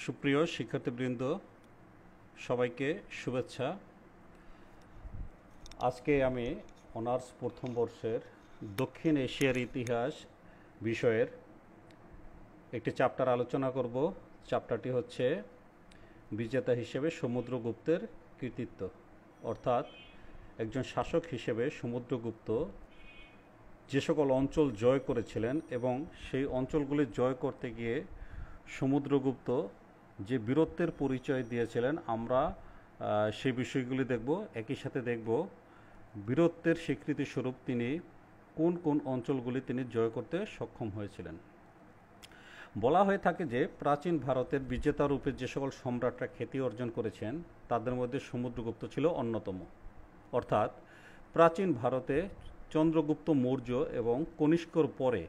সুপ্রিয় শিক্ষার্থীবৃন্দ, সবাইকে শুভেচ্ছা। আজকে আমি অনার্স প্রথম বর্ষের দক্ষিণ এশিয়ার ইতিহাস বিষয়ের একটি চ্যাপ্টার আলোচনা করব। চ্যাপ্টারটি হচ্ছে বিজেতা হিসেবে সমুদ্রগুপ্তের কৃতিত্ব, অর্থাৎ একজন শাসক হিসেবে সমুদ্রগুপ্ত যে সকল অঞ্চল জয় করেছিলেন এবং সেই অঞ্চলগুলি জয় করতে গিয়ে সমুদ্রগুপ্ত যে বীরত্বের পরিচয় দিয়েছিলেন, আমরা সেই বিষয়গুলি দেখব। একই সাথে দেখব বীরত্বের স্বীকৃতিস্বরূপ তিনি কোন কোন অঞ্চলগুলি তিনি জয় করতে সক্ষম হয়েছিলেন। বলা হয়ে থাকে যে প্রাচীন ভারতের বিজেতা রূপে যে সকল সম্রাটরা খ্যাতি অর্জন করেছেন তাদের মধ্যে সমুদ্রগুপ্ত ছিল অন্যতম। অর্থাৎ প্রাচীন ভারতে চন্দ্রগুপ্ত মৌর্য এবং কনিষ্কর পরে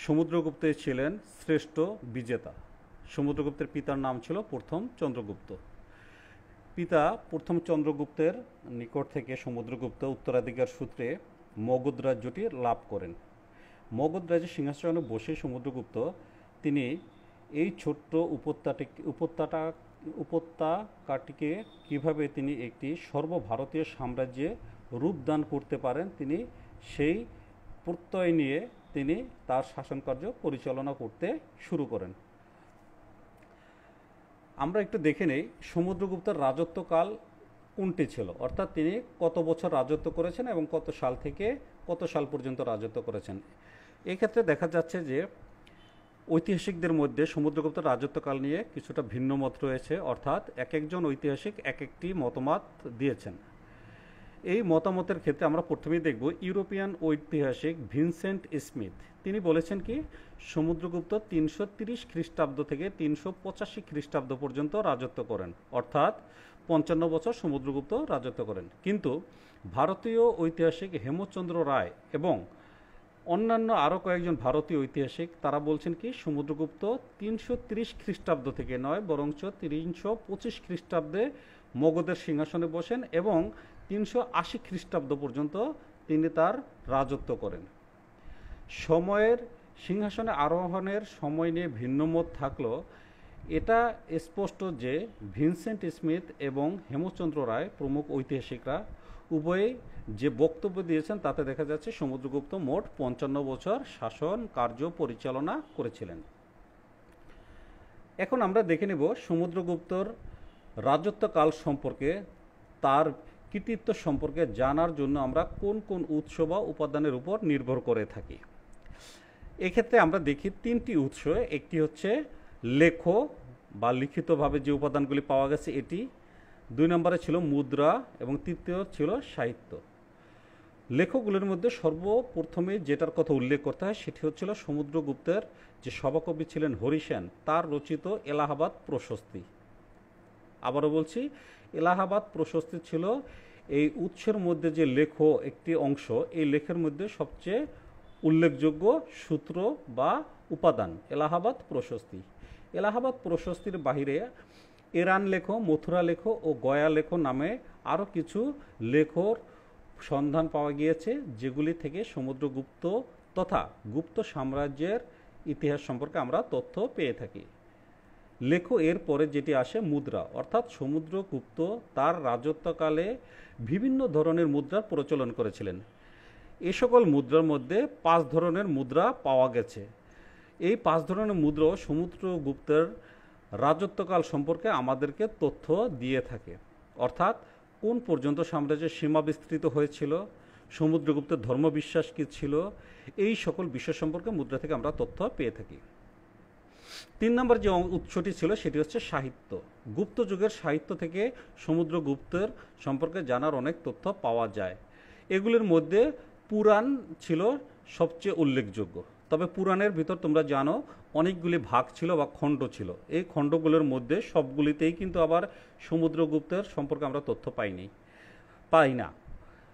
সমুদ্রগুপ্ত ছিলেন শ্রেষ্ঠ বিজেতা। সমুদ্রগুপ্তের পিতার নাম ছিল প্রথম চন্দ্রগুপ্ত। পিতা প্রথম চন্দ্রগুপ্তের নিকট থেকে সমুদ্রগুপ্ত উত্তরাধিকার সূত্রে মগধ রাজ্যটি লাভ করেন। মগধ রাজ্যের সিংহাসনে বসে সমুদ্রগুপ্ত তিনি এই ছোট্ট উপত্যকাটিকে কিভাবে তিনি একটি সর্বভারতীয় সাম্রাজ্যে রূপদান করতে পারেন, তিনি সেই প্রত্যয় নিয়ে তিনি তার শাসনকার্য পরিচালনা করতে শুরু করেন। আমরা একটু দেখে নেই সমুদ্রগুপ্তের রাজত্বকাল কোনটি ছিল, অর্থাৎ তিনি কত বছর রাজত্ব করেছেন এবং কত সাল থেকে কত সাল পর্যন্ত রাজত্ব করেছেন। এক্ষেত্রে দেখা যাচ্ছে যে ঐতিহাসিকদের মধ্যে সমুদ্রগুপ্তের রাজত্বকাল নিয়ে কিছুটা ভিন্ন মত রয়েছে, অর্থাৎ এক একজন ঐতিহাসিক এক একটি মতামত দিয়েছেন। এই মতামতের ক্ষেত্রে আমরা প্রথমেই দেখব ইউরোপিয়ান ঐতিহাসিক ভিনসেন্ট স্মিথ। তিনি বলেছেন কি সমুদ্রগুপ্ত 330 খ্রিস্টাব্দ থেকে 385 খ্রিস্টাব্দ পর্যন্ত রাজত্ব করেন, অর্থাৎ 55 বছর সমুদ্রগুপ্ত রাজত্ব করেন। কিন্তু ভারতীয় ঐতিহাসিক হেমচন্দ্র রায় এবং অন্যান্য আরও কয়েকজন ভারতীয় ঐতিহাসিক তারা বলছেন কি সমুদ্রগুপ্ত 330 খ্রিস্টাব্দ থেকে নয় বরঞ্চ 325 খ্রিস্টাব্দে মগধের সিংহাসনে বসেন এবং 380 খ্রিস্টাব্দ পর্যন্ত তিনি তার রাজত্ব করেন। সময়ের সিংহাসনে আরোহণের সময় নিয়ে ভিন্নমত থাকলেও এটা স্পষ্ট যে ভিনসেন্ট স্মিথ এবং হেমচন্দ্র রায় প্রমুখ ঐতিহাসিকরা উভয়ে যে বক্তব্য দিয়েছেন তাতে দেখা যাচ্ছে সমুদ্রগুপ্ত মোট 55 বছর শাসন কার্য পরিচালনা করেছিলেন। এখন আমরা দেখে নেব সমুদ্রগুপ্তর রাজত্বকাল সম্পর্কে, তার কৃতিত্ব সম্পর্কে জানার জন্য আমরা কোন কোন উৎস বা উপাদানের উপর নির্ভর করে থাকি। এক্ষেত্রে আমরা দেখি তিনটি উৎস। একটি হচ্ছে লেখ বা লিখিতভাবে যে উপাদানগুলি পাওয়া গেছে এটি, 2 নম্বরে ছিল মুদ্রা এবং তৃতীয় ছিল সাহিত্য। লেখকগুলির মধ্যে সর্বপ্রথমে যেটার কথা উল্লেখ করতে হয় সেটি হচ্ছিল সমুদ্রগুপ্তের যে সভাকবি ছিলেন হরিসেন, তার রচিত এলাহাবাদ প্রশস্তি। আবারও বলছি, এলাহাবাদ প্রশস্তি ছিল এই উৎসের মধ্যে যে লেখ একটি অংশ, এই লেখের মধ্যে সবচেয়ে উল্লেখযোগ্য সূত্র বা উপাদান এলাহাবাদ প্রশস্তি। এলাহাবাদ প্রশস্তির বাহিরে এরান লেখ, মথুরা লেখ ও গয়া লেখ নামে আরও কিছু লেখর সন্ধান পাওয়া গিয়েছে, যেগুলি থেকে সমুদ্রগুপ্ত তথা গুপ্ত সাম্রাজ্যের ইতিহাস সম্পর্কে আমরা তথ্য পেয়ে থাকি। লেখ এর পরে যেটি আসে মুদ্রা, অর্থাৎ সমুদ্রগুপ্ত তার রাজত্বকালে বিভিন্ন ধরনের মুদ্রার প্রচলন করেছিলেন। এ সকল মুদ্রার মধ্যে 5 ধরনের মুদ্রা পাওয়া গেছে। এই 5 ধরনের মুদ্রা সমুদ্রগুপ্তের রাজত্বকাল সম্পর্কে আমাদেরকে তথ্য দিয়ে থাকে, অর্থাৎ কোন পর্যন্ত সাম্রাজ্যের সীমা বিস্তৃত হয়েছিল, সমুদ্রগুপ্তের ধর্মবিশ্বাস কী ছিল, এই সকল বিষয় সম্পর্কে মুদ্রা থেকে আমরা তথ্য পেয়ে থাকি। 3 নম্বর যে উৎসটি ছিল সেটি হচ্ছে সাহিত্য। গুপ্ত যুগের সাহিত্য থেকে সমুদ্রগুপ্তের সম্পর্কে জানার অনেক তথ্য পাওয়া যায়। এগুলির মধ্যে পুরাণ ছিল সবচেয়ে উল্লেখযোগ্য। তবে পুরাণের ভিতর তোমরা জানো অনেকগুলি ভাগ ছিল বা খণ্ড ছিল। এই খণ্ডগুলোর মধ্যে সবগুলিতেই কিন্তু আবার সমুদ্রগুপ্তের সম্পর্কে আমরা তথ্য পাই না।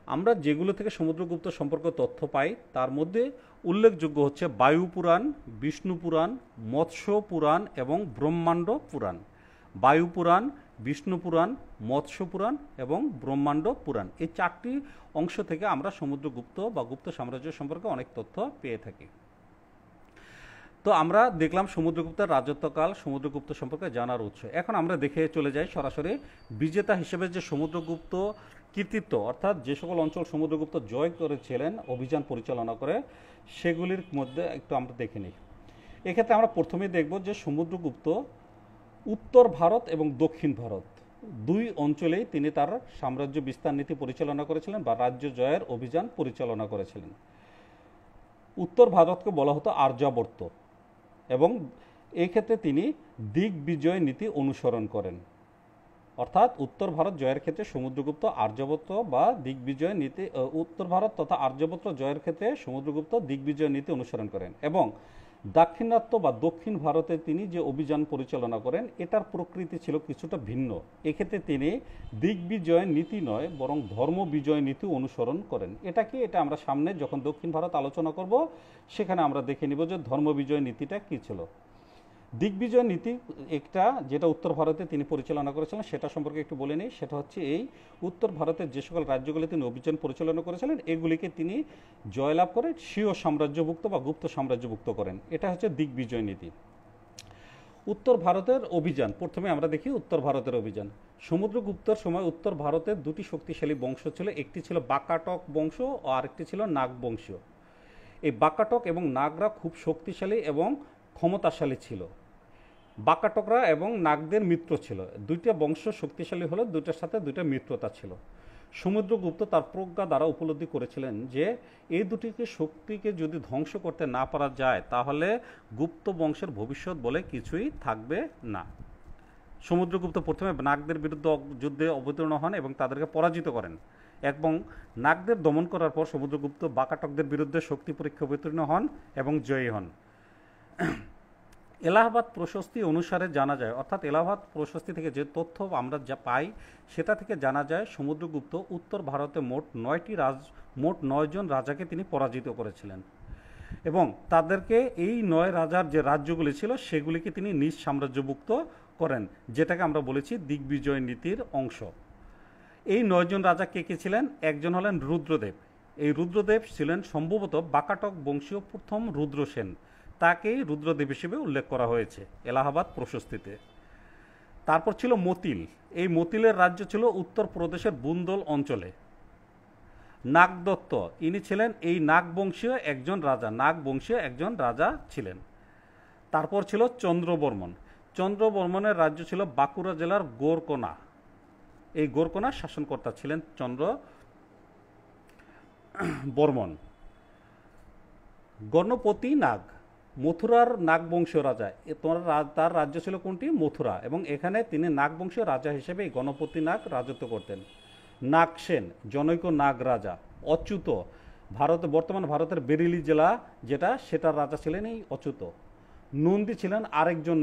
আমরা যেগুলো থেকে সমুদ্রগুপ্ত সম্পর্কে তথ্য পাই তার মধ্যে উল্লেখযোগ্য হচ্ছে বায়ু পুরাণ, বিষ্ণু পুরাণ, মৎস্য পুরাণ এবং ব্রহ্মাণ্ড পুরাণ। বায়ু পুরাণ, বিষ্ণু পুরাণ, মৎস্য পুরাণ এবং ব্রহ্মাণ্ড পুরাণ, এই 4টি অংশ থেকে আমরা সমুদ্রগুপ্ত বা গুপ্ত সাম্রাজ্য সম্পর্কে অনেক তথ্য পেয়ে থাকি। তো আমরা দেখলাম সমুদ্রগুপ্তের রাজত্বকাল, সমুদ্রগুপ্ত সম্পর্কে জানার উৎস। এখন আমরা দেখে চলে যাই সরাসরি বিজেতা হিসেবে যে সমুদ্রগুপ্ত কৃতিত্ব, অর্থাৎ যে সকল অঞ্চল সমুদ্রগুপ্ত জয় করেছিলেন অভিযান পরিচালনা করে, সেগুলির মধ্যে একটু আমরা দেখে নিই। এক্ষেত্রে আমরা প্রথমেই দেখব যে সমুদ্রগুপ্ত উত্তর ভারত এবং দক্ষিণ ভারত দুই অঞ্চলেই তিনি তার সাম্রাজ্য বিস্তার নীতি পরিচালনা করেছিলেন বা রাজ্য জয়ের অভিযান পরিচালনা করেছিলেন। উত্তর ভারতকে বলা হতো আর্যাবর্ত এবং এই ক্ষেত্রে তিনি দিগ্বিজয় নীতি অনুসরণ করেন। অর্থাৎ উত্তর ভারত জয়ের ক্ষেত্রে সমুদ্রগুপ্ত আর্যাবর্ত বা দিগ্বিজয় নীতি, উত্তর ভারত তথা আর্যাবর্ত জয়ের ক্ষেত্রে সমুদ্রগুপ্ত দিগ্বিজয় নীতি অনুসরণ করেন এবং দাক্ষিণাত্য বা দক্ষিণ ভারতে তিনি যে অভিযান পরিচালনা করেন এটার প্রকৃতি ছিল কিছুটা ভিন্ন। এক্ষেত্রে তিনি দিগ্বিজয় নীতি নয় বরং ধর্ম বিজয় নীতি অনুসরণ করেন। এটা কি? এটা আমরা সামনে যখন দক্ষিণ ভারত আলোচনা করব সেখানে আমরা দেখে নিব যে ধর্ম বিজয় নীতিটা কী ছিল। দিগ্বিজয় নীতি একটা যেটা উত্তর ভারতে তিনি পরিচালনা করেছিলেন সেটা সম্পর্কে একটু বলে নিই। সেটা হচ্ছে এই উত্তর ভারতের যে সকল রাজ্যগুলি তিনি অভিযান পরিচালনা করেছিলেন এগুলিকে তিনি জয়লাভ করে স্বীয় সাম্রাজ্যভুক্ত বা গুপ্ত সাম্রাজ্যভুক্ত করেন। এটা হচ্ছে দিগ্বিজয় নীতি। উত্তর ভারতের অভিযান, প্রথমে আমরা দেখি উত্তর ভারতের অভিযান। সমুদ্রগুপ্তর সময় উত্তর ভারতের দুটি শক্তিশালী বংশ ছিল, একটি ছিল বাকাটক বংশ ও আরেকটি ছিল নাগ বংশ। এই বাকাটক এবং নাগরা খুব শক্তিশালী এবং ক্ষমতাশালী ছিল। বাকাটকরা এবং নাগদের মিত্র ছিল। দুইটা বংশ শক্তিশালী হলে দুইটার সাথে দুইটা মিত্রতা ছিল। সমুদ্রগুপ্ত তার প্রজ্ঞা দ্বারা উপলব্ধি করেছিলেন যে এই দুটিকে শক্তিকে যদি ধ্বংস করতে না পারা যায় তাহলে গুপ্ত বংশের ভবিষ্যৎ বলে কিছুই থাকবে না। সমুদ্রগুপ্ত প্রথমে নাগদের বিরুদ্ধে যুদ্ধে অবতীর্ণ হন এবং তাদেরকে পরাজিত করেন এবং নাগদের দমন করার পর সমুদ্রগুপ্ত বাকাটকদের বিরুদ্ধে শক্তি পরীক্ষা অবতীর্ণ হন এবং জয়ী হন। এলাহাবাদ প্রশস্তি অনুসারে জানা যায়, অর্থাৎ এলাহাবাদ প্রশস্তি থেকে যে তথ্য আমরা যা পাই সেটা থেকে জানা যায় সমুদ্রগুপ্ত উত্তর ভারতে মোট 9 জন রাজাকে তিনি পরাজিত করেছিলেন এবং তাদেরকে এই 9 রাজার যে রাজ্যগুলি ছিল সেগুলিকে তিনি নিজ সাম্রাজ্যভুক্ত করেন, যেটাকে আমরা বলেছি দিগ্বিজয় নীতির অংশ। এই 9 জন রাজা কে কে ছিলেন? একজন হলেন রুদ্রদেব। এই রুদ্রদেব ছিলেন সম্ভবত বাকাটক বংশীয় প্রথম রুদ্রসেন, তাকেই রুদ্রদেব হিসেবে উল্লেখ করা হয়েছে এলাহাবাদ প্রশস্তিতে। তারপর ছিল মতিল। এই মতিলের রাজ্য ছিল উত্তরপ্রদেশের বুন্দল অঞ্চলে। নাগদত্ত, ইনি ছিলেন এই নাগবংশীয় একজন রাজা ছিলেন। তারপর ছিল চন্দ্রবর্মন। চন্দ্রবর্মনের রাজ্য ছিল বাঁকুড়া জেলার গোরকোনা। এই গোরকোনার শাসনকর্তা ছিলেন চন্দ্রবর্মন। গণপতি নাগ, মথুরার নাগবংশীয় রাজা। তার রাজ্য ছিল কোনটি? মথুরা, এবং এখানে তিনি নাগবংশীয় রাজা হিসেবে গণপতি নাগ রাজত্ব করতেন। নাগসেন, জনৈক নাগ রাজা। অচ্যুত, বর্তমান ভারতের বেরিলি জেলা সেটার রাজা ছিলেন এই অচ্যুত। নন্দী ছিলেন আরেকজন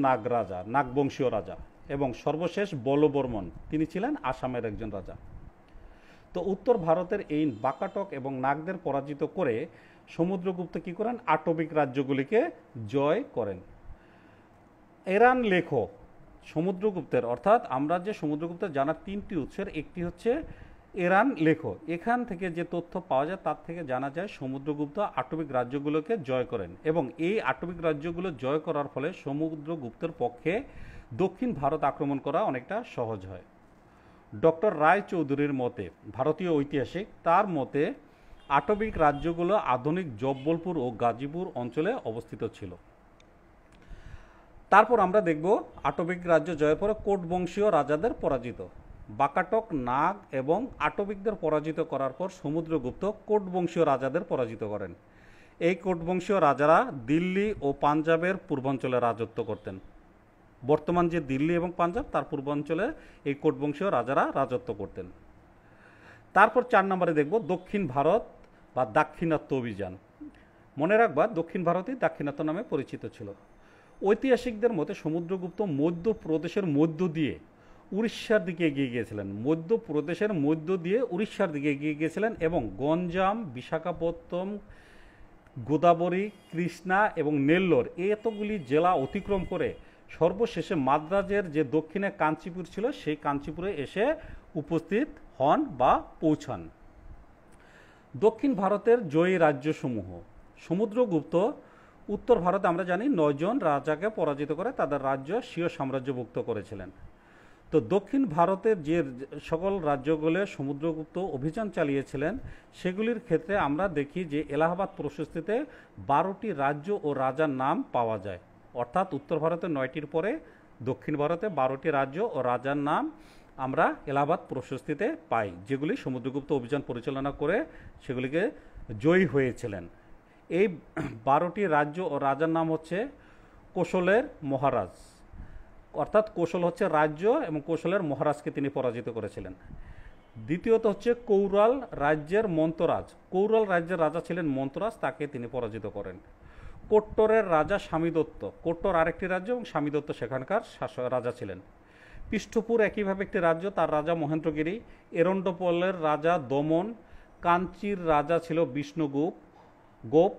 নাগবংশীয় রাজা। এবং সর্বশেষ বলবর্মন, তিনি ছিলেন আসামের একজন রাজা। তো উত্তর ভারতের এই বাকাটক এবং নাগদের পরাজিত করে সমুদ্রগুপ্ত কি করেন? আটবিক রাজ্যগুলিকে জয় করেন। এরান লেখ সমুদ্রগুপ্তের, অর্থাৎ আমরা যে সমুদ্রগুপ্তের জানার 3টি উৎসের একটি হচ্ছে এরান লেখ। এখান থেকে যে তথ্য পাওয়া যায় তার থেকে জানা যায় সমুদ্রগুপ্ত আটবিক রাজ্যগুলোকে জয় করেন এবং এই আটবিক রাজ্যগুলো জয় করার ফলে সমুদ্রগুপ্তের পক্ষে দক্ষিণ ভারত আক্রমণ করা অনেকটা সহজ হয়। ডক্টর রায় চৌধুরীর মতে, ভারতীয় ঐতিহাসিক, তার মতে আটবিক রাজ্যগুলো আধুনিক জব্বলপুর ও গাজীপুর অঞ্চলে অবস্থিত ছিল। তারপর আমরা দেখব আটবিক রাজ্য জয়ের পরে কোট বংশীয় রাজাদের পরাজিত। বাকাটক, নাগ এবং আটবিকদের পরাজিত করার পর সমুদ্রগুপ্ত কোট বংশীয় রাজাদের পরাজিত করেন। এই কোট বংশীয় রাজারা দিল্লি ও পাঞ্জাবের পূর্বাঞ্চলে রাজত্ব করতেন। বর্তমান যে দিল্লি এবং পাঞ্জাব তার পূর্বাঞ্চলে এই কোট বংশীয় রাজারা রাজত্ব করতেন। তারপর 4 নম্বরে দেখব দক্ষিণ ভারত বা দাক্ষিণাত্য অভিযান। মনে রাখবা দক্ষিণ ভারতই দাক্ষিণাত্য নামে পরিচিত ছিল। ঐতিহাসিকদের মতে সমুদ্রগুপ্ত মধ্যপ্রদেশের মধ্য দিয়ে উড়িষ্যার দিকে এগিয়ে গিয়েছিলেন। মধ্যপ্রদেশের মধ্য দিয়ে উড়িষ্যার দিকে এগিয়ে গিয়েছিলেন এবং গঞ্জাম, বিশাখাপত্তনম, গোদাবরী, কৃষ্ণা এবং নেল্লোর এতগুলি জেলা অতিক্রম করে সর্বশেষে মাদ্রাজের যে দক্ষিণে কাঞ্চিপুর ছিল সেই কাঞ্চিপুরে এসে উপস্থিত হন বা পৌঁছান। দক্ষিণ ভারতের জয়ী রাজ্যসমূহ। সমুদ্রগুপ্ত উত্তর ভারতে আমরা জানি 9 জন রাজাকে পরাজিত করে তাদের রাজ্য স্বীয় সাম্রাজ্যভুক্ত করেছিলেন। তো দক্ষিণ ভারতের যে সকল রাজ্যগুলো সমুদ্রগুপ্ত অভিযান চালিয়েছিলেন সেগুলির ক্ষেত্রে আমরা দেখি যে এলাহাবাদ প্রশস্তিতে 12টি রাজ্য ও রাজার নাম পাওয়া যায়। অর্থাৎ উত্তর ভারতে 9টির পরে দক্ষিণ ভারতে 12টি রাজ্য ও রাজার নাম আমরা এলাহাবাদ প্রশস্তিতে পাই, যেগুলি সমুদ্রগুপ্ত অভিযান পরিচালনা করে সেগুলিকে জয়ী হয়েছিলেন। এই 12টি রাজ্য ও রাজার নাম হচ্ছে কোশলের মহারাজ, অর্থাৎ কোশল হচ্ছে রাজ্য এবং কোশলের মহারাজকে তিনি পরাজিত করেছিলেন। দ্বিতীয়ত হচ্ছে কৌরাল রাজ্যের মন্তরাজ, কৌরাল রাজ্যের রাজা ছিলেন মন্তরাজ, তাকে তিনি পরাজিত করেন। কোট্টরের রাজা স্বামীদত্ত, কোট্টর আরেকটি রাজ্য এবং স্বামীদত্ত সেখানকার রাজা ছিলেন। পৃষ্ঠপুর একইভাবে একটি রাজ্য, তার রাজা মহেন্দ্রগিরি। এরণ্ডপলের রাজা দমন। কাঞ্চির রাজা ছিল বিষ্ণুগুপ গোপ।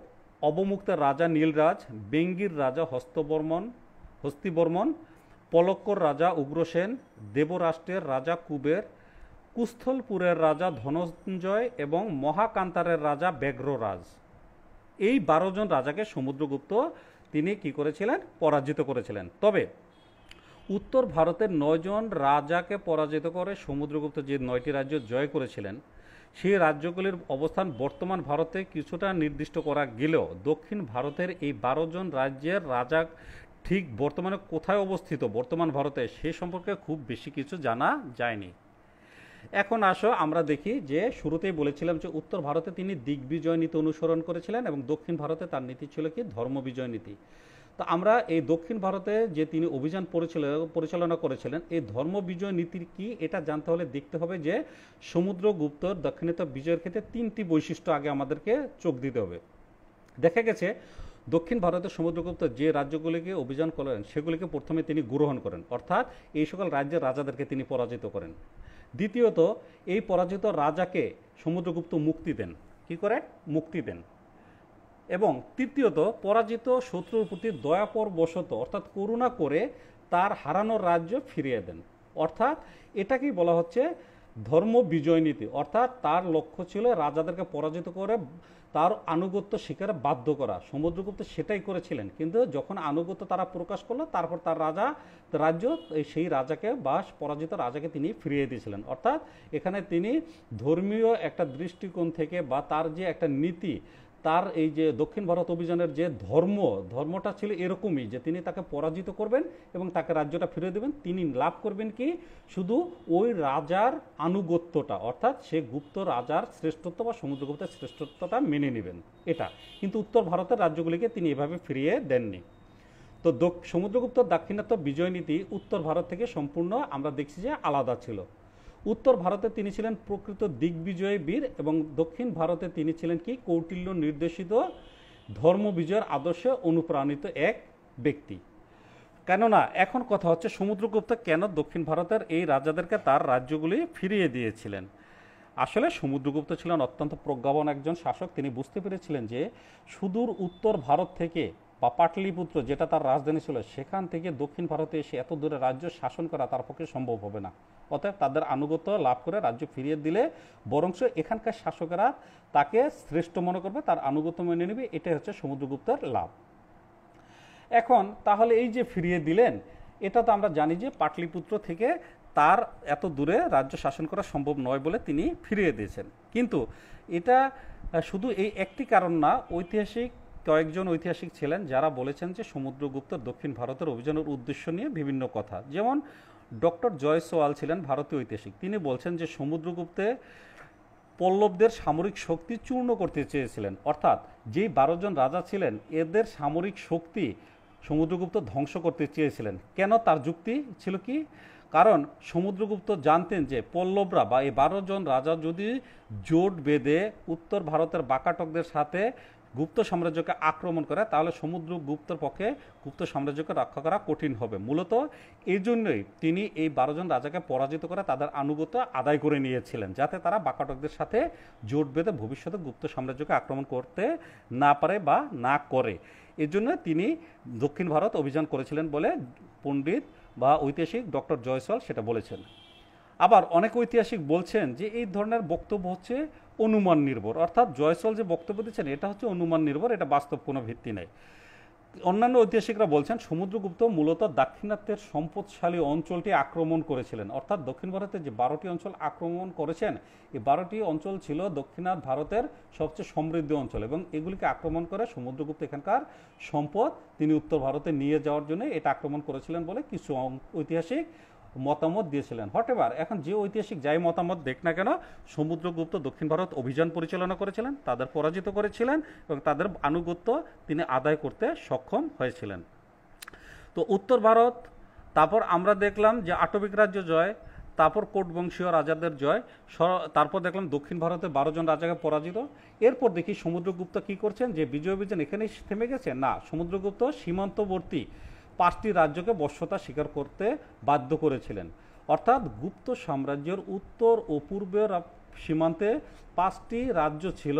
অবমুক্তের রাজা নীলরাজ। বেঙ্গির রাজা হস্তিবর্মন। পলক্কর রাজা উগ্রসেন। দেবরাষ্ট্রের রাজা কুবের। কুস্থলপুরের রাজা ধনঞ্জয় এবং মহাকান্তারের রাজা ব্যাঘ্ররাজ। এই 12 জন রাজাকে সমুদ্রগুপ্ত তিনি কি করেছিলেন? পরাজিত করেছিলেন। তবে উত্তর ভারতের 9 জন রাজাকে পরাজিত করে সমুদ্রগুপ্ত যে 9টি রাজ্য জয় করেছিলেন সেই রাজ্যগুলির অবস্থান বর্তমান ভারতে কিছুটা নির্দিষ্ট করা গেলেও দক্ষিণ ভারতের এই 12 জন রাজ্যের রাজা ঠিক বর্তমানে কোথায় অবস্থিত বর্তমান ভারতে সে সম্পর্কে খুব বেশি কিছু জানা যায়নি। এখন আসো আমরা দেখি যে শুরুতেই বলেছিলাম যে উত্তর ভারতে তিনি দিগ্বিজয় নীতি অনুসরণ করেছিলেন এবং দক্ষিণ ভারতে তার নীতি ছিল কি? ধর্মবিজয় নীতি। তো আমরা এই দক্ষিণ ভারতে যে তিনি অভিযান পরিচালনা করেছিলেন এই ধর্মবিজয় নীতির কি এটা জানতে হলে দেখতে হবে যে সমুদ্রগুপ্তর দাক্ষিণাত্য বিজয়ের ক্ষেত্রে 3টি বৈশিষ্ট্য আগে আমাদেরকে চোখ দিতে হবে। দেখা গেছে দক্ষিণ ভারতের সমুদ্রগুপ্ত যে রাজ্যগুলিকে অভিযান করেন সেগুলিকে প্রথমে তিনি গ্রহণ করেন, অর্থাৎ এই সকল রাজ্যের রাজাদেরকে তিনি পরাজিত করেন। দ্বিতীয়ত এই পরাজিত রাজাকে সমুদ্রগুপ্ত মুক্তি দেন। কি করে? মুক্তি দেন। এবং তৃতীয়ত পরাজিত শত্রুর প্রতি দয়াপরবশত অর্থাৎ করুণা করে তার হারানোর রাজ্য ফিরিয়ে দেন। অর্থাৎ এটাকেই বলা হচ্ছে ধর্ম বিজয় নীতি। অর্থাৎ তার লক্ষ্য ছিল রাজাদেরকে পরাজিত করে তার আনুগত্য স্বীকারে বাধ্য করা। সমুদ্রগুপ্ত সেটাই করেছিলেন, কিন্তু যখন আনুগত্য তারা প্রকাশ করলো তারপর তার রাজ্য সেই রাজাকে বা পরাজিত রাজাকে তিনি ফিরিয়ে দিয়েছিলেন। অর্থাৎ এখানে তিনি ধর্মীয় একটা দৃষ্টিকোণ থেকে বা তার যে একটা নীতি, তার এই যে দক্ষিণ ভারত অভিযানের যে ধর্মটা ছিল এরকমই যে তিনি তাকে পরাজিত করবেন এবং তাকে রাজ্যটা ফিরে দেবেন। তিনি লাভ করবেন কি? শুধু ওই রাজার আনুগত্যটা, অর্থাৎ সে গুপ্ত রাজার শ্রেষ্ঠত্ব বা সমুদ্রগুপ্তের শ্রেষ্ঠত্বটা মেনে নেবেন এটা। কিন্তু উত্তর ভারতের রাজ্যগুলিকে তিনি এভাবে ফিরিয়ে দেননি। তো সমুদ্রগুপ্ত দাক্ষিণাত্য বিজয় নীতি উত্তর ভারত থেকে সম্পূর্ণ আমরা দেখছি যে আলাদা ছিল। উত্তর ভারতে তিনি ছিলেন প্রকৃত দিগ্বিজয়ী বীর এবং দক্ষিণ ভারতে তিনি ছিলেন কি? কৌটিল্য নির্দেশিত ধর্মবিজয়ের আদর্শে অনুপ্রাণিত এক ব্যক্তি। কেননা এখন কথা হচ্ছে সমুদ্রগুপ্ত কেন দক্ষিণ ভারতের এই রাজাদেরকে তার রাজ্যগুলি ফিরিয়ে দিয়েছিলেন। আসলে সমুদ্রগুপ্ত ছিলেন অত্যন্ত প্রজ্ঞাবান একজন শাসক। তিনি বুঝতে পেরেছিলেন যে সুদূর উত্তর ভারত থেকে বা পাটলিপুত্র যেটা তার রাজধানী ছিল সেখান থেকে দক্ষিণ ভারতে এসে এত দূরে রাজ্য শাসন করা তার পক্ষে সম্ভব হবে না। অতএব তাদের আনুগত্য লাভ করে রাজ্য ফিরিয়ে দিলে বরঞ্চ এখানকার শাসকেরা তাকে শ্রেষ্ঠ মনে করবে, তার আনুগত্য মেনে নেবে। এটাই হচ্ছে সমুদ্রগুপ্তের লাভ। এখন তাহলে এই যে ফিরিয়ে দিলেন, এটা তো আমরা জানি যে পাটলিপুত্র থেকে তার এত দূরে রাজ্য শাসন করা সম্ভব নয় বলে তিনি ফিরিয়ে দিয়েছেন। কিন্তু এটা শুধু এই একটি কারণ না, কয়েকজন ঐতিহাসিক ছিলেন যারা বলেছেন যে সমুদ্রগুপ্ত দক্ষিণ ভারতের অভিযানের উদ্দেশ্য নিয়ে বিভিন্ন কথা। যেমন ডক্টর জয়সওয়াল ছিলেন ভারতীয় ঐতিহাসিক। তিনি বলছেন যে সমুদ্রগুপ্তে পল্লবদের সামরিক শক্তি চূর্ণ করতে চেয়েছিলেন, অর্থাৎ যেই 12 জন রাজা ছিলেন এদের সামরিক শক্তি সমুদ্রগুপ্ত ধ্বংস করতে চেয়েছিলেন। কেন? তার যুক্তি ছিল কি? কারণ সমুদ্রগুপ্ত জানতেন যে পল্লবরা বা এই 12 জন রাজা যদি জোট বেঁধে উত্তর ভারতের বাকাটকদের সাথে গুপ্ত সাম্রাজ্যকে আক্রমণ করে তাহলে সমুদ্রগুপ্তর পক্ষে গুপ্ত সাম্রাজ্যকে রক্ষা করা কঠিন হবে। মূলত এই জন্যই তিনি এই 12 জন রাজাকে পরাজিত করে তাদের আনুগত্য আদায় করে নিয়েছিলেন, যাতে তারা বাকাটকদের সাথে জোট বেঁধে ভবিষ্যতে গুপ্ত সাম্রাজ্যকে আক্রমণ করতে না পারে বা না করে। এজন্য তিনি দক্ষিণ ভারত অভিযান করেছিলেন বলে পণ্ডিত বা ঐতিহাসিক ডক্টর জয়সওয়াল সেটা বলেছেন। আবার অনেক ঐতিহাসিক বলছেন যে এই ধরনের বক্তব্য হচ্ছে অনুমান নির্ভর, অর্থাৎ জয়সওয়াল যে বক্তব্য দিচ্ছেন এটা হচ্ছে অনুমান নির্ভর, এটা বাস্তব কোনো ভিত্তি নেই। অন্যান্য ঐতিহাসিকরা বলছেন সমুদ্রগুপ্ত মূলত দাক্ষিণাত্যের সম্পদশালী অঞ্চলটি আক্রমণ করেছিলেন, অর্থাৎ দক্ষিণ ভারতের যে 12টি অঞ্চল আক্রমণ করেছেন, এই 12টি অঞ্চল ছিল দক্ষিণাত ভারতের সবচেয়ে সমৃদ্ধ অঞ্চল, এবং এগুলিকে আক্রমণ করে সমুদ্রগুপ্ত এখানকার সম্পদ তিনি উত্তর ভারতে নিয়ে যাওয়ার জন্য এটা আক্রমণ করেছিলেন বলে কিছু ঐতিহাসিক মতামত দিয়েছিলেন। হটেবার এখন যে ঐতিহাসিক যাই মতামত দেখ না কেন, সমুদ্রগুপ্ত দক্ষিণ ভারত অভিযান পরিচালনা করেছিলেন, তাদের পরাজিত করেছিলেন এবং তাদের আনুগত্য তিনি আদায় করতে সক্ষম হয়েছিলেন। তো উত্তর ভারত, তারপর আমরা দেখলাম যে আটবিক রাজ্য জয়, তারপর কোট বংশীয় রাজাদের জয়, তারপর দেখলাম দক্ষিণ ভারতে 12 জন রাজাকে পরাজিত। এরপর দেখি সমুদ্রগুপ্ত কি করছেন, যে বিজয় অভিযান এখানেই থেমে গেছে না, সমুদ্রগুপ্ত সীমান্তবর্তী 5টি রাজ্যকে বশ্যতা স্বীকার করতে বাধ্য করেছিলেন। অর্থাৎ গুপ্ত সাম্রাজ্যের উত্তর ও পূর্বের সীমান্তে 5টি রাজ্য ছিল,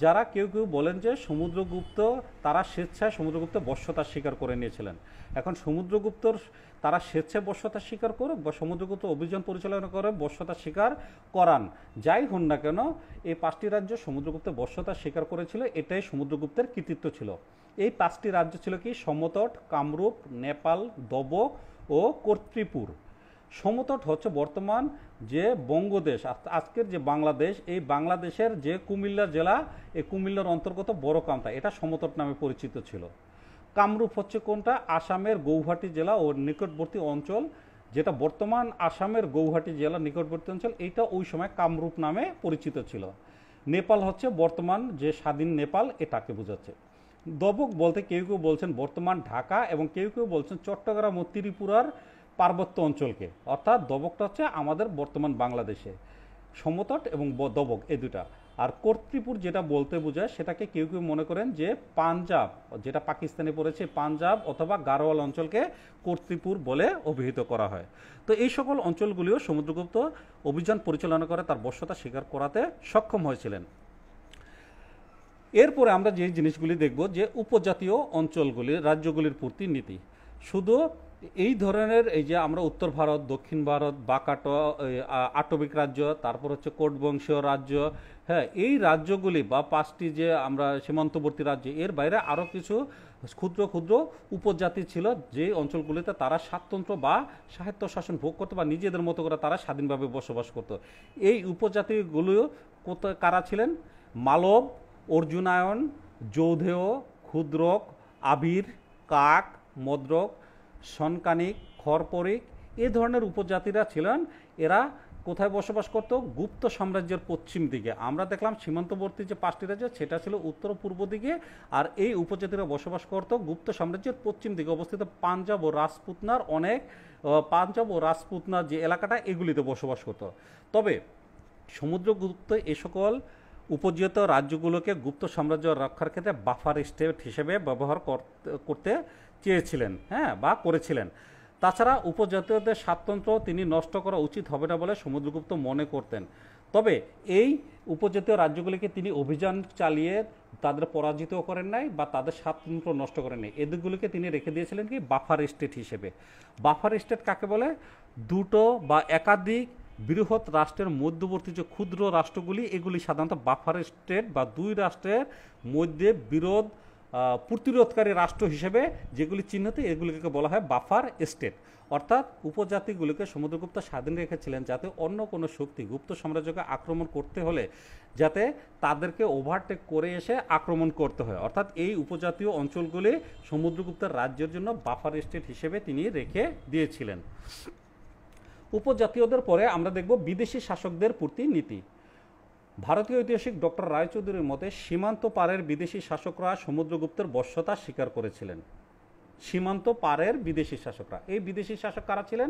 যারা কেউ কেউ বলেন যে সমুদ্রগুপ্ত তারা স্বেচ্ছায় সমুদ্রগুপ্ত বশ্যতা স্বীকার করে নিয়েছিলেন। এখন সমুদ্রগুপ্তর তারা স্বেচ্ছায় বশ্যতা স্বীকার করুক বা সমুদ্রগুপ্ত অভিযান পরিচালনা করে বশ্যতা স্বীকার করান, যাই হন না কেন, এই 5টি রাজ্য সমুদ্রগুপ্ত বশ্যতা স্বীকার করেছিল, এটাই সমুদ্রগুপ্তের কৃতিত্ব ছিল। এই 5টি রাজ্য ছিল কি, সমতট, কামরূপ, নেপাল, দবক ও কর্তৃপুর। সমতট হচ্ছে বর্তমান যে বঙ্গদেশ, আজকের যে বাংলাদেশ, এই বাংলাদেশের যে কুমিল্লা জেলা, এই কুমিল্লার অন্তর্গত বড়কামতা, এটা সমতট নামে পরিচিত ছিল। কামরূপ হচ্ছে কোনটা, আসামের গৌহাটি জেলা ও নিকটবর্তী অঞ্চল, যেটা বর্তমান আসামের গৌহাটি জেলা নিকটবর্তী অঞ্চল, এইটা ওই সময় কামরূপ নামে পরিচিত ছিল। নেপাল হচ্ছে বর্তমান যে স্বাধীন নেপাল, এটাকে বোঝাচ্ছে। দবক বলতে কেউ কেউ বলছেন বর্তমান ঢাকা, এবং কেউ কেউ বলছেন চট্টগ্রাম ও ত্রিপুরার পার্বত্য অঞ্চলকে, অর্থাৎ দবকটা হচ্ছে আমাদের বর্তমান বাংলাদেশে। সমতট এবং দবক এই দুটা। আর কর্তৃপুর যেটা বলতে বোঝায়, সেটাকে কেউ কেউ মনে করেন যে পাঞ্জাব, যেটা পাকিস্তানে পড়েছে, পাঞ্জাব অথবা গারোয়াল অঞ্চলকে কর্তৃপুর বলে অভিহিত করা হয়। তো এই সকল অঞ্চলগুলিও সমুদ্রগুপ্ত অভিযান পরিচালনা করে তার বশ্যতা স্বীকার করাতে সক্ষম হয়েছিলেন। এরপরে আমরা যে জিনিসগুলি দেখব, যে উপজাতীয় অঞ্চলগুলির রাজ্যগুলির প্রতি নীতি। শুধু এই ধরনের, এই যে আমরা উত্তর ভারত, দক্ষিণ ভারত, আটবিক রাজ্য, তারপর হচ্ছে কোট বংশীয় রাজ্য, হ্যাঁ, এই রাজ্যগুলি বা 5টি যে আমরা সীমান্তবর্তী রাজ্য, এর বাইরে আরও কিছু ক্ষুদ্র ক্ষুদ্র উপজাতি ছিল, যে অঞ্চলগুলিতে তারা স্বাতন্ত্র্য বা সাহিত্য শাসন ভোগ করতো বা নিজেদের মতো করে তারা স্বাধীনভাবে বসবাস করত। এই উপজাতিগুলো কারা ছিলেন? মালব, অর্জুনায়ন, যৌধেয়, ক্ষুদ্রক, আবির, কাক, মদ্রক, সনকানিক, খরপরিক, এ ধরনের উপজাতিরা ছিলেন। এরা কোথায় বসবাস করত? গুপ্ত সাম্রাজ্যের পশ্চিম দিকে। আমরা দেখলাম সীমান্তবর্তী যে 5টি রাজ্য, সেটা ছিল উত্তর পূর্ব দিকে, আর এই উপজাতিরা বসবাস করত গুপ্ত সাম্রাজ্যের পশ্চিম দিকে অবস্থিত পাঞ্জাব ও রাজপুতনার যে এলাকাটা, এগুলিতে বসবাস করত। তবে সমুদ্রগুপ্ত এ সকল উপজাত রাজ্যগুলোকে গুপ্ত সাম্রাজ্য রক্ষার ক্ষেত্রে বাফার স্টেট হিসেবে ব্যবহার করতে চেয়েছিলেন, হ্যাঁ, বা করেছিলেন। তাছাড়া উপজাতীয়দের স্বাতন্ত্র্য তিনি নষ্ট করা উচিত হবে না বলে সমুদ্রগুপ্ত মনে করতেন। তবে এই উপজাতীয় রাজ্যগুলিকে তিনি অভিযান চালিয়ে তাদের পরাজিত করেন নাই বা তাদের স্বাতন্ত্র্য নষ্ট করেন নাই, এদিকগুলিকে তিনি রেখে দিয়েছিলেন কি, বাফার স্টেট হিসেবে। বাফার স্টেট কাকে বলে? দুটো বা একাধিক বৃহৎ রাষ্ট্রের মধ্যবর্তী যে ক্ষুদ্র রাষ্ট্রগুলি, এগুলি সাধারণত বাফার স্টেট বা 2 রাষ্ট্রের মধ্যে প্রতিরোধকারী রাষ্ট্র হিসেবে যেগুলি চিহ্নিত, এগুলিকে বলা হয় বাফার স্টেট। অর্থাৎ উপজাতিগুলিকে সমুদ্রগুপ্ত স্বাধীন রেখেছিলেন, যাতে অন্য কোনো শক্তি গুপ্ত সাম্রাজ্যকে আক্রমণ করতে হলে যাতে তাদেরকে ওভারটেক করে এসে আক্রমণ করতে হয়। অর্থাৎ এই উপজাতীয় অঞ্চলগুলি সমুদ্রগুপ্তের রাজ্যের জন্য বাফার স্টেট হিসেবে তিনি রেখে দিয়েছিলেন। উপজাতীয়দের পরে আমরা দেখব বিদেশি শাসকদের প্রতি নীতি। ভারতীয় ঐতিহাসিক ডক্টর রায়চৌধুরীর মতে সীমান্ত পারের বিদেশি শাসকরা সমুদ্রগুপ্তের বশ্যতা স্বীকার করেছিলেন। সীমান্ত পারের বিদেশি শাসকরা, এই বিদেশি শাসক কারা ছিলেন?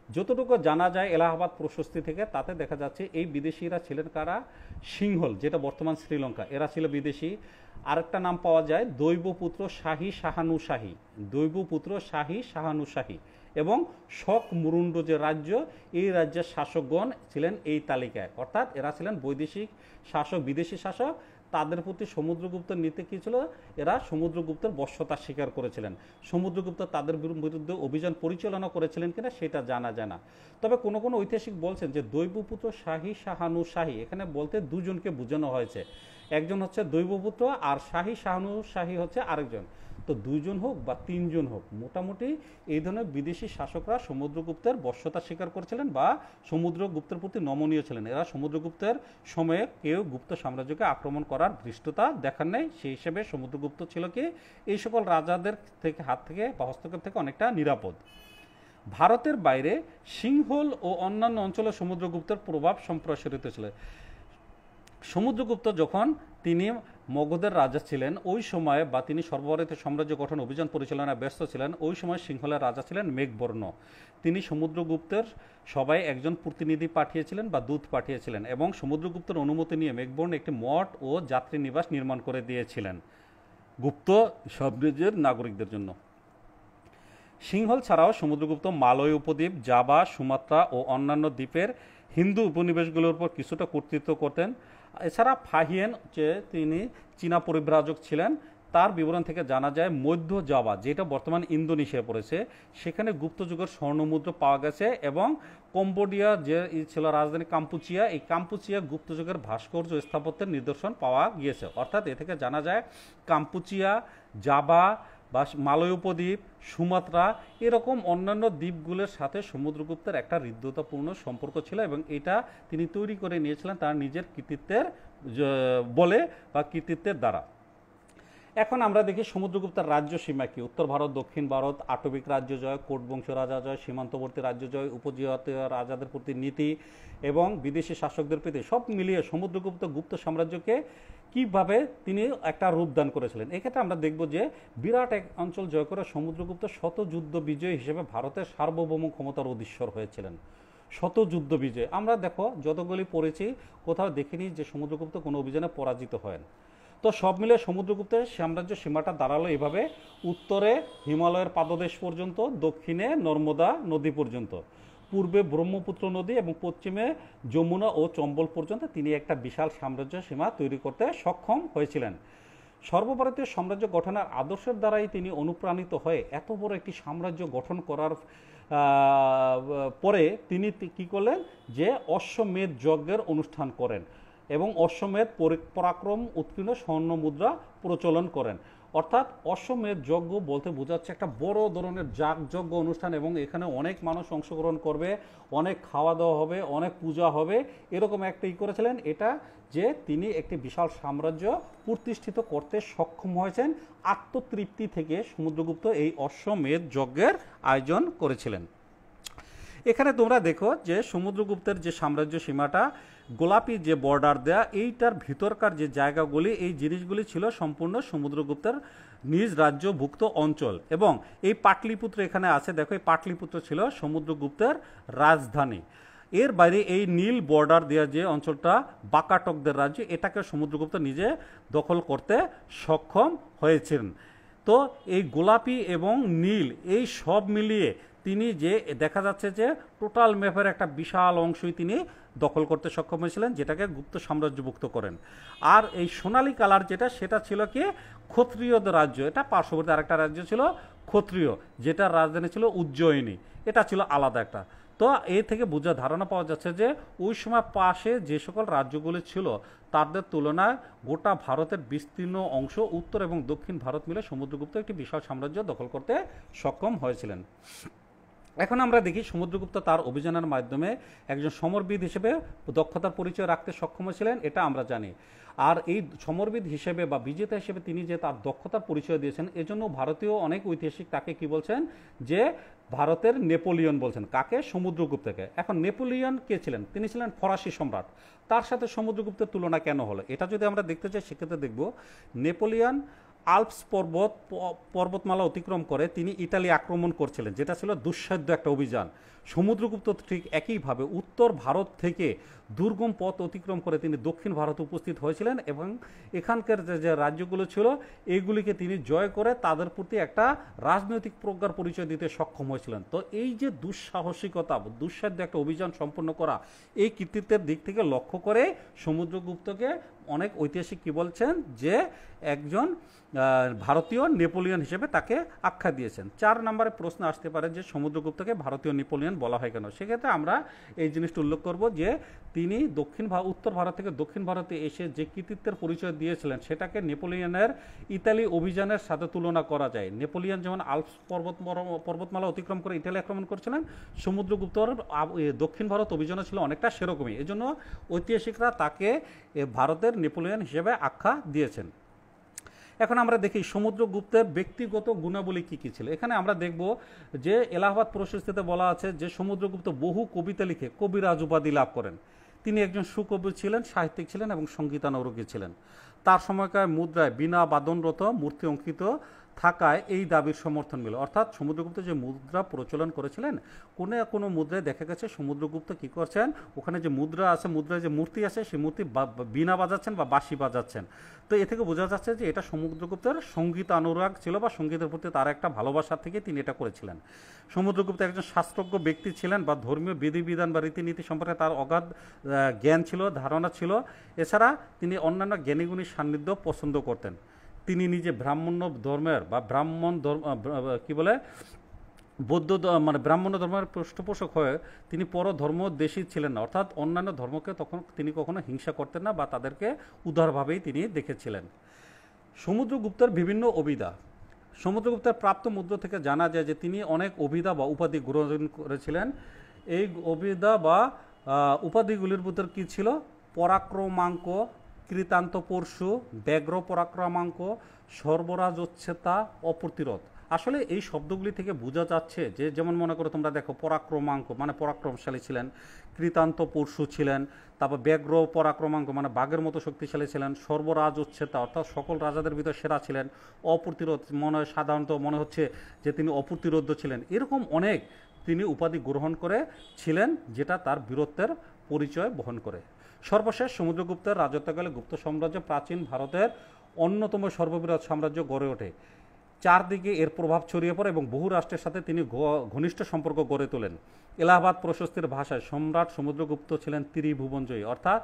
যতটুকু জানা যায় এলাহাবাদ প্রশস্তি থেকে, তাতে দেখা যাচ্ছে এই বিদেশিরা ছিলেন কারা? সিংহল, যেটা বর্তমান শ্রীলঙ্কা, এরা ছিল বিদেশি। আরেকটা নাম পাওয়া যায় দৈবপুত্র শাহী শাহানুশাহী, দৈবপুত্র শাহী শাহানুশাহী, এবং শক মুরুন্ড যে রাজ্য, এই রাজ্যের শাসকগণ ছিলেন এই তালিকায়। অর্থাৎ এরা ছিলেন বৈদেশিক শাসক, বিদেশি শাসক। তাদের প্রতি সমুদ্রগুপ্তের নীতি কী ছিল? এরা সমুদ্রগুপ্তের বশ্যতা স্বীকার করেছিলেন। সমুদ্রগুপ্ত তাদের বিরুদ্ধে অভিযান পরিচালনা করেছিলেন কিনা সেটা জানা যায় না। তবে কোনো কোনো ঐতিহাসিক বলছেন যে দৈবপুত্র শাহী শাহানুশাহী, এখানে বলতে 2 জনকে বোঝানো হয়েছে। একজন হচ্ছে দৈবপুত্র আর শাহী শাহানুশাহী হচ্ছে আরেকজন। তো 2 জন হোক বা 3 জন হোক, মোটামুটি এই ধরনের বিদেশি শাসকরা সমুদ্রগুপ্তের বশ্যতা স্বীকার করেছিলেন বা সমুদ্রগুপ্তের প্রতি নমনীয় ছিলেন। এরা সমুদ্রগুপ্তের সময়ে কেউ গুপ্ত সাম্রাজ্যকে আক্রমণ করার ধৃষ্টতা দেখান নাই। সেই হিসেবে সমুদ্রগুপ্ত ছিল কি এই সকল রাজাদের থেকে হাত থেকে বা হস্তক্ষেপ থেকে অনেকটা নিরাপদ। ভারতের বাইরে সিংহল ও অন্যান্য অঞ্চলে সমুদ্রগুপ্তের প্রভাব সম্প্রসারিত ছিল। সমুদ্রগুপ্ত যখন তিনি মগধের রাজা ছিলেন ওই সময়ে, বা তিনি সর্বভারতীয় সাম্রাজ্য গঠন অভিযান পরিচালনায় ব্যস্ত ছিলেন, ওই সময় সিংহলের রাজা ছিলেন মেঘবর্ণ। তিনি সমুদ্রগুপ্তের সবাই একজন প্রতিনিধি পাঠিয়েছিলেন বা দূত পাঠিয়েছিলেন এবং সমুদ্রগুপ্তের অনুমতি নিয়ে মেঘবর্ণ একটি মঠ ও যাত্রী নিবাস নির্মাণ করে দিয়েছিলেন গুপ্ত সাম্রাজ্যের নাগরিকদের জন্য। সিংহল ছাড়াও সমুদ্রগুপ্ত মালয় উপদ্বীপ, জাভা, সুমাত্রা ও অন্যান্য দ্বীপের হিন্দু উপনিবেশগুলোর উপর কিছুটা কর্তৃত্ব করতেন। এছাড়া ফাহিয়েন যে তিনি চীনা পরিব্রাজক ছিলেন, তার বিবরণ থেকে জানা যায় মধ্য জাভা, যেটা বর্তমান ইন্দোনেশিয়ায় পড়েছে, সেখানে গুপ্ত যুগের স্বর্ণমুদ্রা পাওয়া গেছে এবং কম্বোডিয়া যে ছিল রাজধানী কাম্পুচিয়া, এই কাম্পুচিয়া গুপ্ত যুগের ভাস্কর্য স্থাপত্যের নিদর্শন পাওয়া গিয়েছে। অর্থাৎ এ থেকে জানা যায় কাম্পুচিয়া, জাভা বা মালয় উপদ্বীপ, সুমাত্রা এরকম অন্যান্য দ্বীপগুলোর সাথে সমুদ্রগুপ্তের একটা হৃদ্যতাপূর্ণ সম্পর্ক ছিল এবং এটা তিনি তৈরি করে নিয়েছিলেন তার নিজের কৃতিত্বের বলে বা কৃতিত্বের দ্বারা। এখন আমরা দেখি সমুদ্রগুপ্তের রাজ্য সীমা কি। উত্তর ভারত, দক্ষিণ ভারত, আটবিক রাজ্য জয়, কোট বংশ রাজা জয়, সীমান্তবর্তী রাজ্য জয়, উপজাতীয় রাজাদের প্রতি নীতি এবং বিদেশি শাসকদের প্রতি সব মিলিয়ে সমুদ্রগুপ্ত গুপ্ত সাম্রাজ্যকে কিভাবে তিনি একটা রূপদান করেছিলেন। এক্ষেত্রে আমরা দেখব যে বিরাট এক অঞ্চল জয় করে সমুদ্রগুপ্ত শত যুদ্ধ বিজয় হিসেবে ভারতের সার্বভৌম ক্ষমতার অধীশ্বর হয়েছিলেন। শত যুদ্ধ বিজয় আমরা দেখো যতগুলি পড়েছি, কোথাও দেখিনি যে সমুদ্রগুপ্ত কোনো অভিযানে পরাজিত হয়। তো সব মিলে সমুদ্রগুপ্তের সাম্রাজ্য সীমাটা দাঁড়ালো এভাবে: উত্তরে হিমালয়ের পাদদেশ পর্যন্ত, দক্ষিণে নর্মদা নদী পর্যন্ত, পূর্বে ব্রহ্মপুত্র নদী এবং পশ্চিমে যমুনা ও চম্বল পর্যন্ত তিনি একটা বিশাল সাম্রাজ্য সীমা তৈরি করতে সক্ষম হয়েছিলেন। সর্বভারতীয় সাম্রাজ্য গঠনের আদর্শের দ্বারাই তিনি অনুপ্রাণিত হয়ে এত বড় একটি সাম্রাজ্য গঠন করার পরে তিনি কি করলেন যে অশ্বমেধ যজ্ঞের অনুষ্ঠান করেন এবং অশ্বমেধ পরাক্রম উৎকীর্ণ স্বর্ণ মুদ্রা প্রচলন করেন। অর্থাৎ অশ্বমেধ যজ্ঞ বলতে বোঝাচ্ছে একটা বড় ধরনের যাগযজ্ঞ অনুষ্ঠান এবং এখানে অনেক মানুষ অংশগ্রহণ করবে, অনেক খাওয়া দাওয়া হবে, অনেক পূজা হবে, এরকম একটা করেছিলেন। এটা যে তিনি একটি বিশাল সাম্রাজ্য প্রতিষ্ঠিত করতে সক্ষম হয়েছেন, আত্মতৃপ্তি থেকে সমুদ্রগুপ্ত এই অশ্বমেধ যজ্ঞের আয়োজন করেছিলেন। এখানে তোমরা দেখো যে সমুদ্রগুপ্তের যে সাম্রাজ্য সীমাটা গোলাপি যে বর্ডার দেয়া, এইটার ভিতরকার যে জায়গাগুলি, এই জিনিসগুলি ছিল সম্পূর্ণ সমুদ্রগুপ্তের নিজ রাজ্যভুক্ত অঞ্চল। এবং এই পাটলিপুত্র এখানে আছে, দেখো এই পাটলিপুত্র ছিল সমুদ্রগুপ্তের রাজধানী। এর বাইরে এই নীল বর্ডার দেওয়া যে অঞ্চলটা বাকাটকদের রাজ্য, এটাকে সমুদ্রগুপ্ত নিজে দখল করতে সক্ষম হয়েছিলেন। তো এই গোলাপি এবং নীল এই সব মিলিয়ে তিনি যে দেখা যাচ্ছে যে টোটাল ম্যাপের একটা বিশাল অংশই তিনি দখল করতে সক্ষম হয়েছিলেন, যেটাকে গুপ্ত সাম্রাজ্যভুক্ত করেন। আর এই সোনালী কালার যেটা, সেটা ছিল কি ক্ষত্রিয়দের রাজ্য। এটা পার্শ্ববর্তী আরেকটা রাজ্য ছিল ক্ষত্রিয়, যেটার রাজধানী ছিল উজ্জয়িনী, এটা ছিল আলাদা একটা। তো এ থেকে বোঝা ধারণা পাওয়া যাচ্ছে যে ওই সময় পাশে যে সকল রাজ্যগুলি ছিল তাদের তুলনায় গোটা ভারতের বিস্তীর্ণ অংশ, উত্তর এবং দক্ষিণ ভারত মিলে সমুদ্রগুপ্ত একটি বিশাল সাম্রাজ্য দখল করতে সক্ষম হয়েছিলেন। এখন আমরা দেখি সমুদ্রগুপ্ত তার অভিযানের মাধ্যমে একজন সমরবিদ হিসেবে দক্ষতার পরিচয় রাখতে সক্ষম হয়েছিলেন, এটা আমরা জানি। আর এই সমরবিদ হিসেবে বা বিজেতা হিসেবে তিনি যে তার দক্ষতার পরিচয় দিয়েছেন, এজন্য ভারতীয় অনেক ঐতিহাসিক তাকে কি বলছেন যে ভারতের নেপোলিয়ন বলছেন। কাকে? সমুদ্রগুপ্তকে। এখন নেপোলিয়ন কে ছিলেন? তিনি ছিলেন ফরাসি সম্রাট। তার সাথে সমুদ্রগুপ্তের তুলনা কেন হলো, এটা যদি আমরা দেখতে চাই সেক্ষেত্রে দেখব নেপোলিয়ন আল্পস পর্বতমালা অতিক্রম করে তিনি ইটালি আক্রমণ করছিলেন, যেটা ছিল দুঃসাধ্য একটা অভিযান। সমুদ্রগুপ্ত ঠিক একইভাবে উত্তর ভারত থেকে দুর্গম পথ অতিক্রম করে তিনি দক্ষিণ ভারতে উপস্থিত হয়েছিলেন এবং এখানকার যে রাজ্যগুলো ছিল এইগুলিকে তিনি জয় করে তাদের প্রতি একটা রাজনৈতিক প্রজ্ঞার পরিচয় দিতে সক্ষম হয়েছিলেন। তো এই যে দুঃসাহসিকতা, দুঃসাধ্য একটা অভিযান সম্পন্ন করা, এই কৃতিত্বের দিক থেকে লক্ষ্য করে সমুদ্রগুপ্তকে অনেক ঐতিহাসিক কি বলছেন যে একজন ভারতীয় নেপোলিয়ন হিসেবে তাকে আখ্যা দিয়েছেন। 4 নম্বরে প্রশ্ন আসতে পারে যে সমুদ্রগুপ্তকে ভারতীয় নেপোলিয়ন বলা হয় কেন। সেক্ষেত্রে আমরা এই জিনিসটা উল্লেখ করব যে তিনি উত্তর ভারত থেকে দক্ষিণ ভারতে এসে যে কৃতিত্বের পরিচয় দিয়েছিলেন সেটাকে নেপোলিয়নের ইতালি অভিযানের সাথে তুলনা করা যায়। নেপোলিয়ন যেমন আল্পস পর্বতমালা অতিক্রম করে ইতালি আক্রমণ করেছিলেন, সমুদ্রগুপ্তর দক্ষিণ ভারত অভিযানও ছিল অনেকটা সেরকমই। এজন্য ঐতিহাসিকরা তাকে ভারতের নেপোলিয়ন হিসেবে আখ্যা দিয়েছেন। এখন আমরা দেখি সমুদ্রগুপ্তের ব্যক্তিগত গুণাবলী কী কী ছিল। এখানে আমরা দেখব যে এলাহাবাদ প্রশস্তিতে বলা আছে যে সমুদ্রগুপ্ত বহু কবিতা লিখে কবিরাজ উপাধি লাভ করেন। তিনি একজন সুকবি ছিলেন, সাহিত্যিক ছিলেন এবং সঙ্গীতানুরাগী ছিলেন। তার সময়কার মুদ্রায় বিনা বাদনরত মূর্তি অঙ্কিত থাকায় এই দাবির সমর্থন মিলে। অর্থাৎ সমুদ্রগুপ্ত যে মুদ্রা প্রচলন করেছিলেন, কোনো মুদ্রায় দেখা গেছে সমুদ্রগুপ্ত কী করছেন, ওখানে যে মুদ্রা আছে, মুদ্রায় যে মূর্তি আছে, সেই মূর্তি বীণা বাজাচ্ছেন বা বাঁশি বাজাচ্ছেন। তো এ থেকে বোঝা যাচ্ছে যে এটা সমুদ্রগুপ্তের সঙ্গীত অনুরাগ ছিল বা সঙ্গীতের প্রতি তার একটা ভালোবাসা থেকে তিনি এটা করেছিলেন। সমুদ্রগুপ্ত একজন শাস্ত্রজ্ঞ ব্যক্তি ছিলেন বা ধর্মীয় বিধিবিধান বা রীতিনীতি সম্পর্কে তার অগাধ জ্ঞান ছিল, ধারণা ছিল। এছাড়া তিনি অন্যান্য জ্ঞানীগুণীর সান্নিধ্য পছন্দ করতেন। তিনি নিজে ব্রাহ্মণ্য ধর্মের বা ব্রাহ্মণ ধর্ম কী বলে বৌদ্ধ মানে ব্রাহ্মণ্য ধর্মের পৃষ্ঠপোষক হয়ে তিনি পরধর্মদ্বেষী ছিলেন না। অর্থাৎ অন্যান্য ধর্মকে তখন তিনি কখনো হিংসা করতেন না বা তাদেরকে উদারভাবেই তিনি দেখেছিলেন। সমুদ্রগুপ্তের বিভিন্ন অভিধা। সমুদ্রগুপ্তের প্রাপ্ত মুদ্রা থেকে জানা যায় যে তিনি অনেক অভিধা বা উপাধি গ্রহণ করেছিলেন। এই অভিধা বা উপাধিগুলির ভিতর কী ছিল? পরাক্রমাঙ্ক, কৃতান্ত পরশু, ব্যগ্র পরাক্রমাঙ্ক, সর্বরাজোচ্ছেতা, অপ্রতিরোধ। আসলে এই শব্দগুলি থেকে বোঝা যাচ্ছে যে, যেমন মনে করো তোমরা দেখো, পরাক্রমাঙ্ক মানে পরাক্রমশালী ছিলেন, কৃতান্ত পরশু ছিলেন, তারপর ব্যগ্র পরাক্রমাঙ্ক মানে বাঘের মতো শক্তিশালী ছিলেন, সর্বরাজোচ্ছেতা অর্থাৎ সকল রাজাদের ভিতর সেরা ছিলেন, অপ্রতিরোধ সাধারণত মনে হচ্ছে যে তিনি অপ্রতিরোধ ছিলেন। এরকম অনেক তিনি উপাধি গ্রহণ করে ছিলেন যেটা তার বীরত্বের পরিচয় বহন করে। সর্বশেষ সমুদ্রগুপ্তের রাজত্বকালে গুপ্ত সাম্রাজ্য প্রাচীন ভারতের অন্যতম সর্ববৃহৎ সাম্রাজ্য গড়ে ওঠে। চারদিকে এর প্রভাব ছড়িয়ে পড়ে এবং বহু রাষ্ট্রের সাথে তিনি ঘনিষ্ঠ সম্পর্ক গড়ে তোলেন। এলাহাবাদ প্রশস্তির ভাষায় সম্রাট সমুদ্রগুপ্ত ছিলেন ত্রিভুবনজয়ী, অর্থাৎ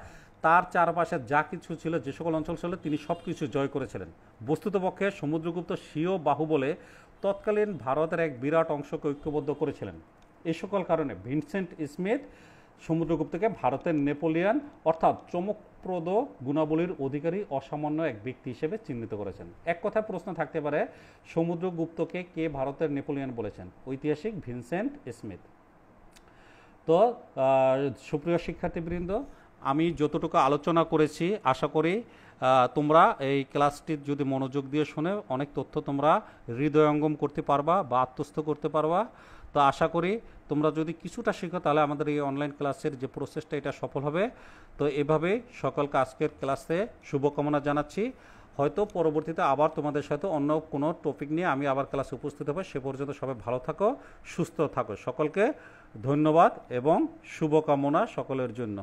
তার চারপাশে যা কিছু ছিল, যে সকল অঞ্চল ছিল, তিনি সব কিছু জয় করেছিলেন। বস্তুতপক্ষে সমুদ্রগুপ্ত স্বীয় বাহুবলে তৎকালীন ভারতের এক বিরাট অংশকে ঐক্যবদ্ধ করেছিলেন। এই সকল কারণে ভিনসেন্ট স্মিথ সমুদ্রগুপ্তকে ভারতের নেপোলিয়ন অর্থাৎ চমকপ্রদ গুণাবলীর অধিকারী অসামান্য এক ব্যক্তি হিসেবে চিহ্নিত করেছেন। এক কথায় প্রশ্ন থাকতে পারে, সমুদ্রগুপ্তকে কে ভারতের নেপোলিয়ন বলেছেন? ঐতিহাসিক ভিনসেন্ট স্মিথ। তো সুপ্রিয় শিক্ষার্থীবৃন্দ, আমি যতটুকু আলোচনা করেছি আশা করি তোমরা এই ক্লাসটি যদি মনোযোগ দিয়ে শুনে অনেক তথ্য তোমরা হৃদয়ঙ্গম করতে পারবা বা আত্মস্থ করতে পারবা। তো আশা করি তোমরা যদি কিছুটা শিখো তাহলে আমাদের এই অনলাইন ক্লাসের যে প্রসেসটা এটা সফল হবে। তো এভাবেই সকলকে আজকের ক্লাসে শুভকামনা জানাচ্ছি। হয়তো পরবর্তীতে আবার তোমাদের সাথে অন্য কোনো টপিক নিয়ে আমি আবার ক্লাসে উপস্থিত হব। সে পর্যন্ত সবাই ভালো থাকো, সুস্থ থাকো। সকলকে ধন্যবাদ এবং শুভকামনা সকলের জন্য।